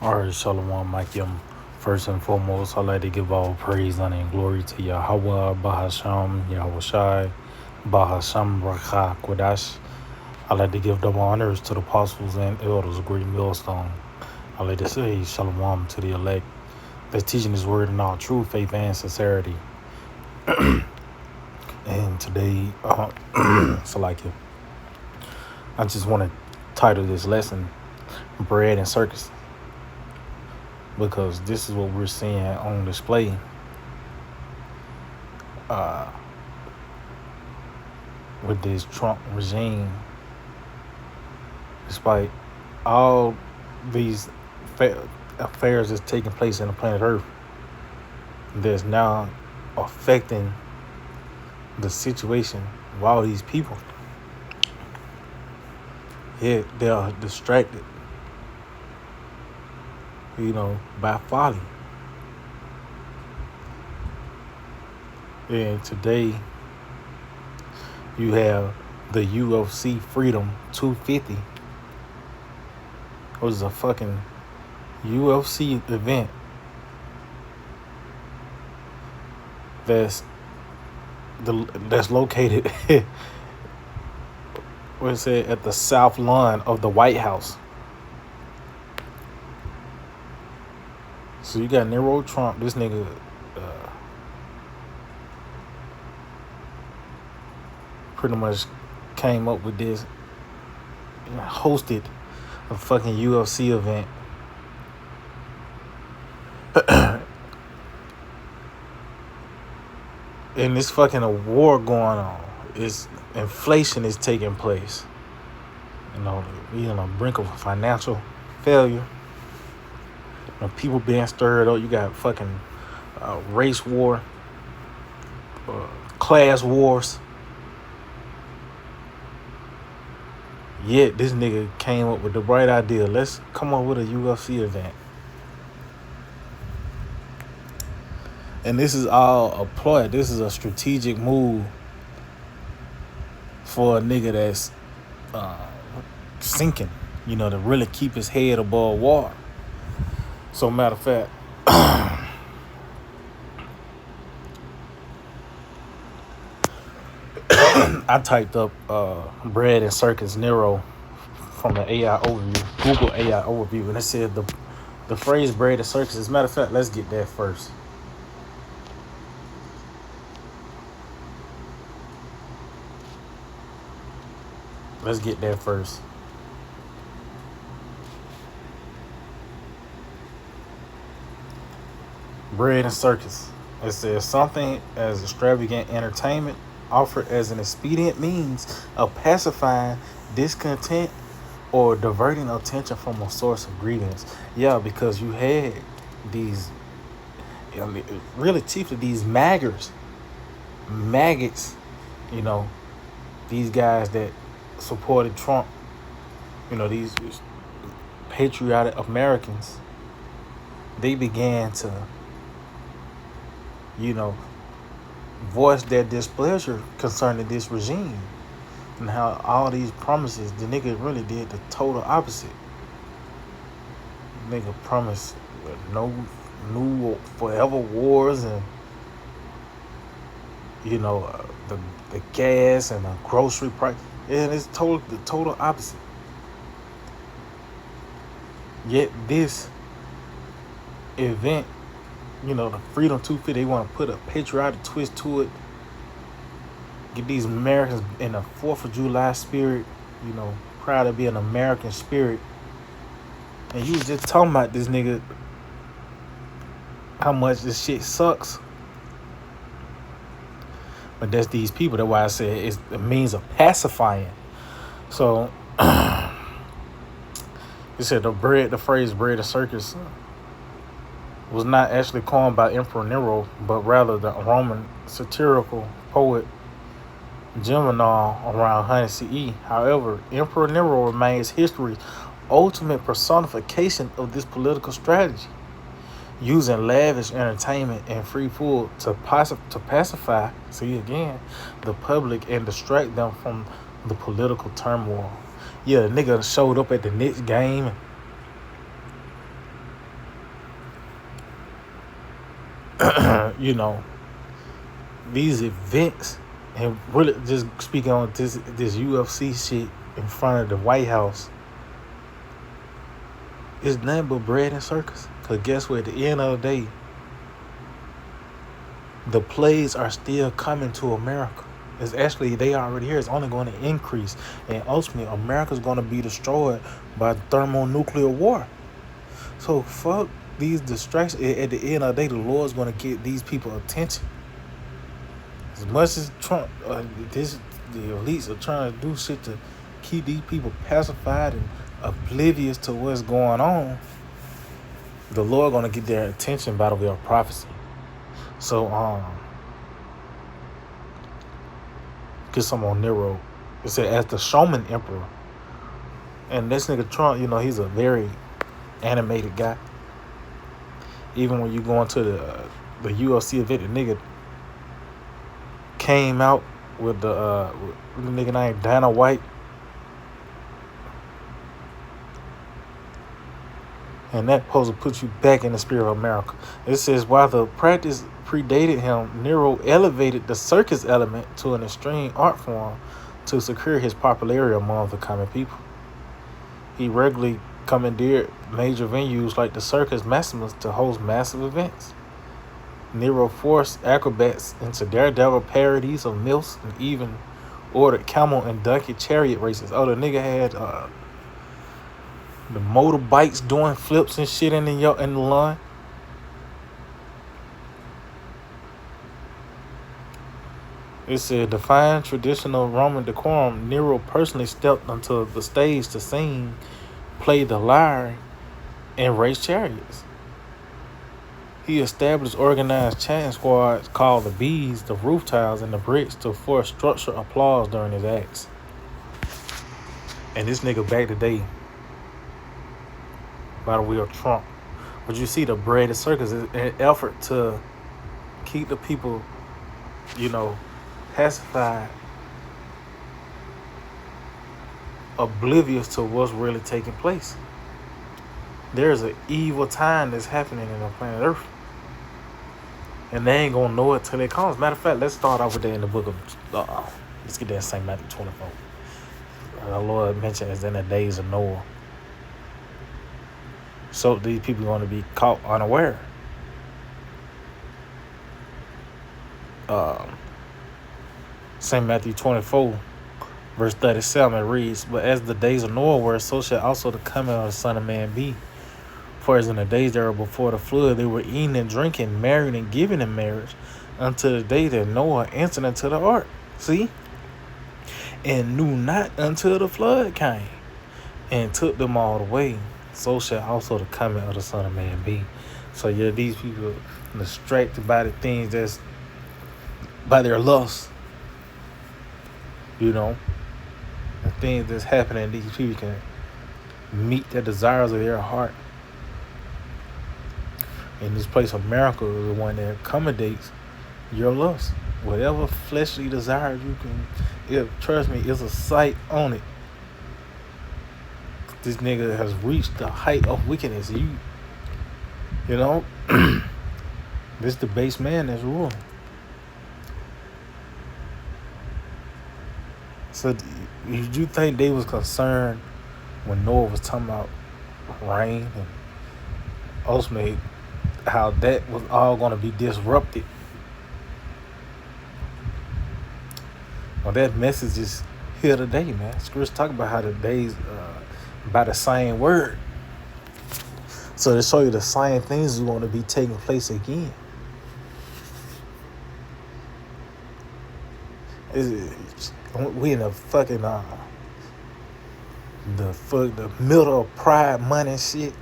Alright, Shalom, Makim. First and foremost, I'd like to give all praise, honor, and glory to Yahweh, Bahasham, Yahushai, Bahasham, Rakha, Kodash. I'd like to give double honors to the apostles and elders, of great millstone. I'd like to say Shalom to the elect that's teaching His word in all true faith and sincerity. And today, Salakia, I just want to title this lesson, Bread and Circus, because this is what we're seeing on display with this Trump regime. Despite all these affairs that's taking place in the planet Earth, that's now affecting the situation of all these people. Yeah, they are distracted, by folly. And today, you have the UFC Freedom 250, which is a fucking UFC event that's located at the south lawn of the White House. So you got Nero Trump, this nigga pretty much came up with this, hosted a fucking UFC event. And this fucking a war going on. Inflation is taking we on the brink of financial failure. People being stirred up. You got fucking race war, class wars. Yet this nigga came up with the bright idea. Let's come up with a UFC event. And this is all a ploy. This is a strategic move for a nigga that's sinking, to really keep his head above water. So, matter of fact, I typed up Bread and Circus Nero from the AI overview, Google AI overview, and it said the phrase Bread and Circus. As a matter of fact, let's get that first. Let's get that first. Bread and Circus. It says something as extravagant entertainment offered as an expedient means of pacifying discontent or diverting attention from a source of grievance. Yeah, because you had these, really chiefly these maggots, these guys that supported Trump, these patriotic Americans, they began to, voice their displeasure concerning this regime and how all these promises, the nigga really did the total opposite. Nigga promised no new forever wars and, the gas and the grocery price. And it's the total opposite. Yet this event, the Freedom 250, they want to put a patriotic twist to it. Get these Americans in the 4th of July spirit, proud to be an American spirit. And you was just talking about this nigga, how much this shit sucks. But that's these people. That's why I said it's a means of pacifying. So, he said the phrase bread and circus was not actually coined by Emperor Nero, but rather the Roman satirical poet Gemini around 100 CE. However, Emperor Nero remains history's ultimate personification of this political strategy, using lavish entertainment and free food to pacify, the public and distract them from the political turmoil. Yeah, the nigga showed up at the Knicks game. you know, these events, and really just speaking on this UFC shit in front of the White House, is nothing but bread and circus. Cause guess what? At the end of the day, the plays are still coming to America. It's actually, they already here. It's only going to increase, and ultimately, America's going to be destroyed by thermonuclear war. So fuck these distractions. At the end of the day, the Lord's going to get these people attention. As much as Trump, the elites are trying to do shit to keep these people pacified and oblivious to what's going on, the Lord going to get their attention by the way of prophecy. So, get some on Nero. It said, as the showman emperor. And this nigga Trump, he's a very animated guy. Even when you go into the UFC event, the nigga came out with the nigga named Dana White. And that supposed to put you back in the spirit of America. It says, while the practice predated him, Nero elevated the circus element to an extreme art form to secure his popularity among the common people. He regularly commandeered major venues like the Circus Maximus to host massive events. Nero forced acrobats into daredevil parodies of myths and even ordered camel and donkey chariot races. Oh, the nigga had the motorbikes doing flips and shit in the lawn. It said, defying traditional Roman decorum, Nero personally stepped onto the stage to sing, play the lyre, and race chariots. He established organized chanting squads called the Bees, the Roof Tiles, and the Bricks to force structured applause during his acts. And this nigga back today, by the way of Trump. But you see the bread and circus is an effort to keep the people, pacified, oblivious to what's really taking place. There's an evil time that's happening in the planet Earth. And they ain't gonna know it till it comes. Matter of fact, let's start off with that in the book of let's get that St. Matthew 24. The Lord mentioned it's in the days of Noah. So these people are going to be caught unaware. St. Matthew 24, verse 37, it reads, but as the days of Noah were, so shall also the coming of the Son of Man be. For as in the days that were before the flood, they were eating and drinking, marrying and giving in marriage, until the day that Noah entered into the ark. See? And knew not until the flood came, and took them all away. So shall also the coming of the Son of Man be. So yeah, these people are distracted by the things that's by their lust. The things that's happening, these people can meet the desires of their heart. And this place, America, is the one that accommodates your lust. Whatever fleshly desires you can, trust me, it's a sight on it. This nigga has reached the height of wickedness. This the base man that's ruling. So, did you think they was concerned when Noah was talking about rain and ultimately how that was all going to be disrupted? Well, that message is here today, man. Scripture talk about how the days by the same word. So to show you the same things is going to be taking place again. We in the fucking the middle of pride money shit.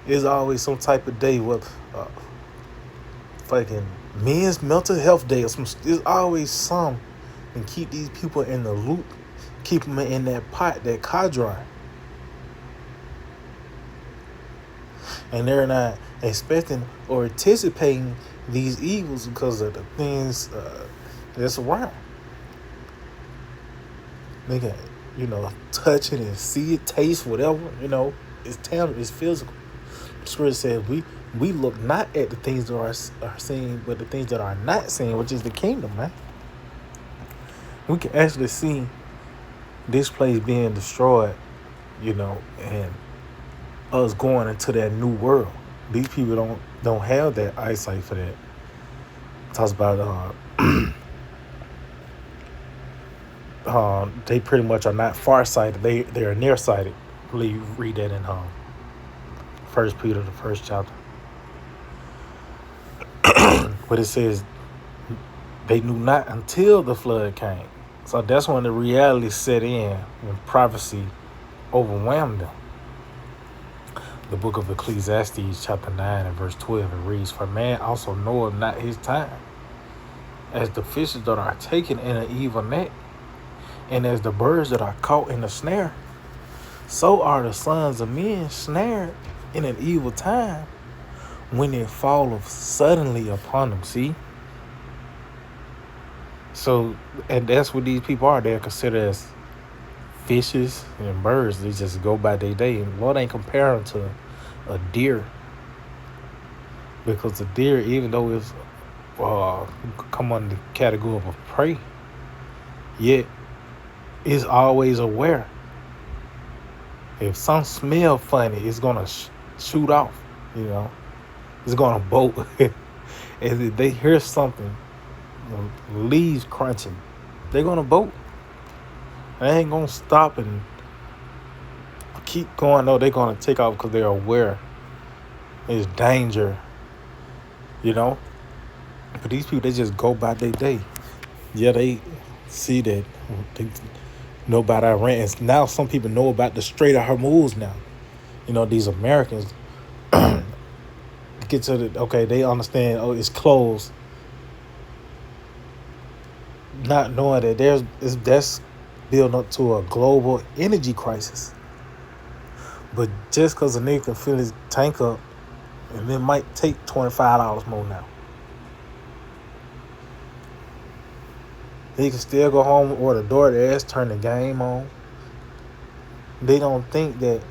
There's always some type of day with fucking men's mental health day or some. There's always some, and keep these people in the loop, keep them in that pot, that cadre, and they're not expecting or anticipating these evils because of the things that's around. They can, touch it and see it, taste whatever, it's tangible, it's physical. scripture says we look not at the things that are seen, but the things that are not seen, which is the kingdom, man. We can actually see this place being destroyed, and us going into that new world. These people don't have that eyesight for that. It talks about they pretty much are not farsighted. They are nearsighted. I believe you read that in First Peter, the first chapter. But it says they knew not until the flood came. So that's when the reality set in, when prophecy overwhelmed them. The book of Ecclesiastes, chapter 9 and verse 12, it reads, "For man also knoweth not his time, as the fishes that are taken in an evil net, and as the birds that are caught in a snare, so are the sons of men snared in an evil time, when it falleth suddenly upon them." See? So, and that's what these people are. They're considered as fishes and birds. They just go by their day. And Lord ain't comparing to a deer, because the deer, even though it's come under the category of a prey, yet it's always aware. If some smell funny, it's gonna shoot off. It's gonna bolt. And if they hear something, leaves crunching, they're gonna bolt. They ain't gonna stop and keep going. No, they're gonna take off because they're aware there's danger. But these people, they just go by their day. Yeah, they see that. They know about Iran. And now some people know about the Strait of Hormuz now. These Americans get to they understand, it's closed. Not knowing that that's building up to a global energy crisis. But just because a nigga can fill his tank up, and it might take $25 more now. He can still go home, order DoorDash, turn the game on. They don't think that,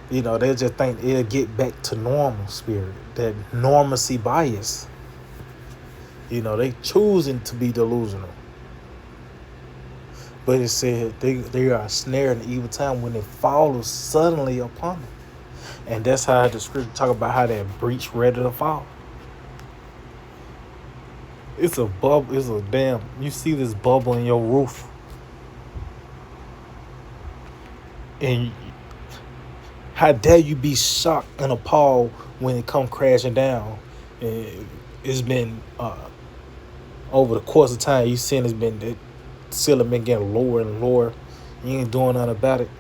they just think it'll get back to normal spirit, that normalcy bias. They choosing to be delusional. But it said they are snared in evil time, when it follows suddenly upon them. And that's how the scripture talk about how that breach ready to fall. It's a bubble. It's a damn. You see this bubble in your roof, and how dare you be shocked and appalled when it come crashing down? It's been over the course of time. You seen the ceiling been getting lower and lower. You ain't doing nothing about it,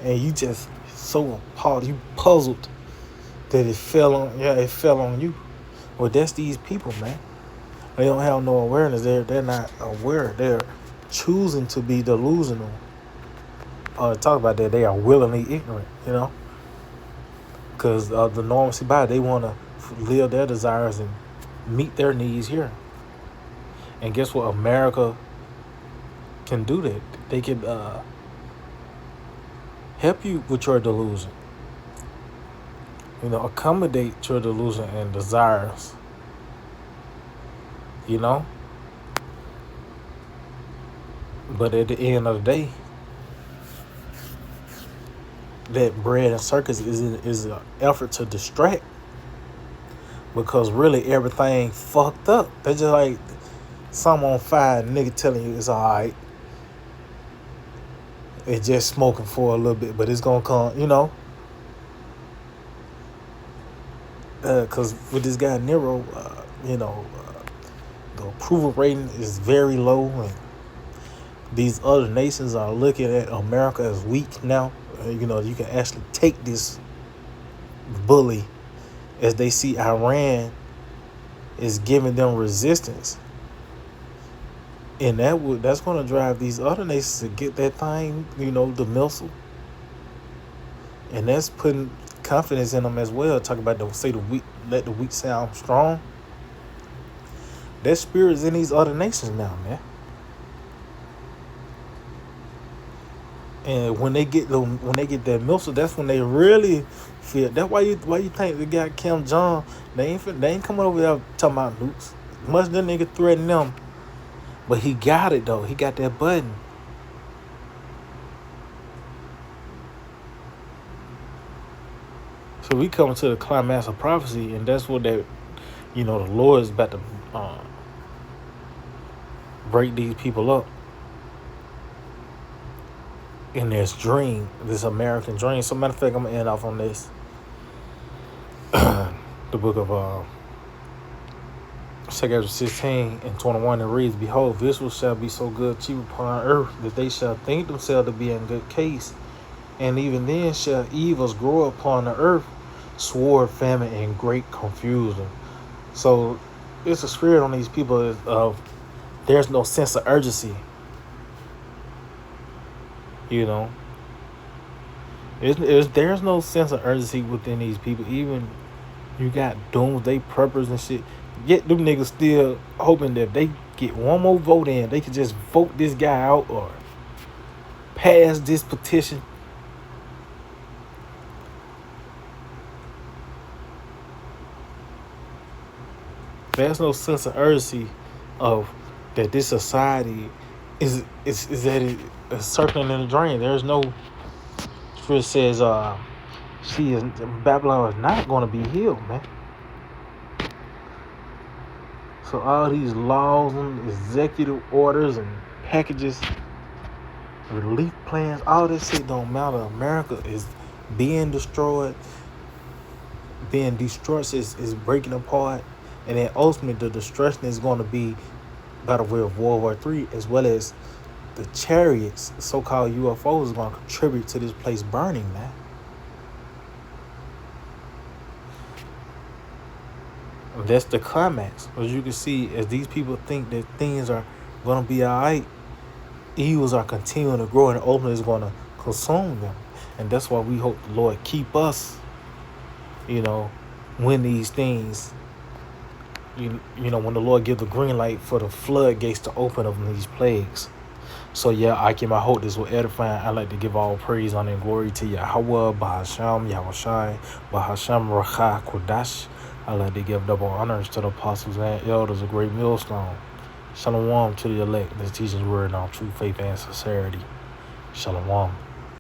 and you just so appalled. You puzzled that it fell on you. Well, that's these people, man. They don't have no awareness. They're not aware. They're choosing to be delusional. Talk about that. They are willingly ignorant, because of the normalcy by it. They want to live their desires and meet their needs here. And guess what? America can do that. They can help you with your delusion. Accommodate your delusion and desires. But at the end of the day, that bread and circus is an effort to distract, because really everything fucked up. They're just like some on fire nigga telling you it's alright. It's just smoking for a little bit, but it's gonna come, because with this guy Nero, the approval rating is very low, and these other nations are looking at America as weak now. You can actually take this bully, as they see Iran is giving them resistance, and that's going to drive these other nations to get that thing, the missile, and that's putting confidence in them as well. Talk about the weak, let the weak sound strong. That spirit is in these other nations now, man. And when they get that missile, that's when they really feel. That's why you think they got Kim Jong. They ain't coming over there talking about nukes. Much that nigga threaten them, but he got it though. He got that button. So we come to the climax of prophecy, and that's what the Lord is about to uh, break these people up in this dream, this American dream. So matter of fact, I'm gonna end off on this. The book of 2 16 and 21, it reads, "Behold, vessels shall be so good cheap upon earth that they shall think themselves to be in good case. And even then shall evils grow upon the earth, sword, famine, and great confusion." So it's a spirit on these people of there's no sense of urgency. You know, there's no sense of urgency within these people. Even you got doomsday preppers and shit. Yet them niggas still hoping that if they get one more vote in, they can just vote this guy out or pass this petition. There's no sense of urgency of that this society is that it is circling in the drain. There's no scripture says she is Babylon is not gonna be healed, man. So all these laws and executive orders and packages, relief plans, all this shit don't matter. America is being destroyed. Being destroyed is breaking apart. And then ultimately the destruction is going to be by the way of World War III, as well as the chariots, so-called UFOs, is going to contribute to this place burning, man. That's the climax. As you can see, as these people think that things are going to be all right, evils are continuing to grow and ultimately is going to consume them. And that's why we hope the Lord keep us, when these things, when the Lord give the green light for the floodgates to open of these plagues. So yeah, I hope this will edify. I like to give all praise, honor, and glory to Yahweh, Bahasham, Yahushai, Bahasham, Racha, Kodash. I like to give double honors to the apostles and elders, a great millstone. Shalom to the elect, that's teaching word on true faith and sincerity. Shalom.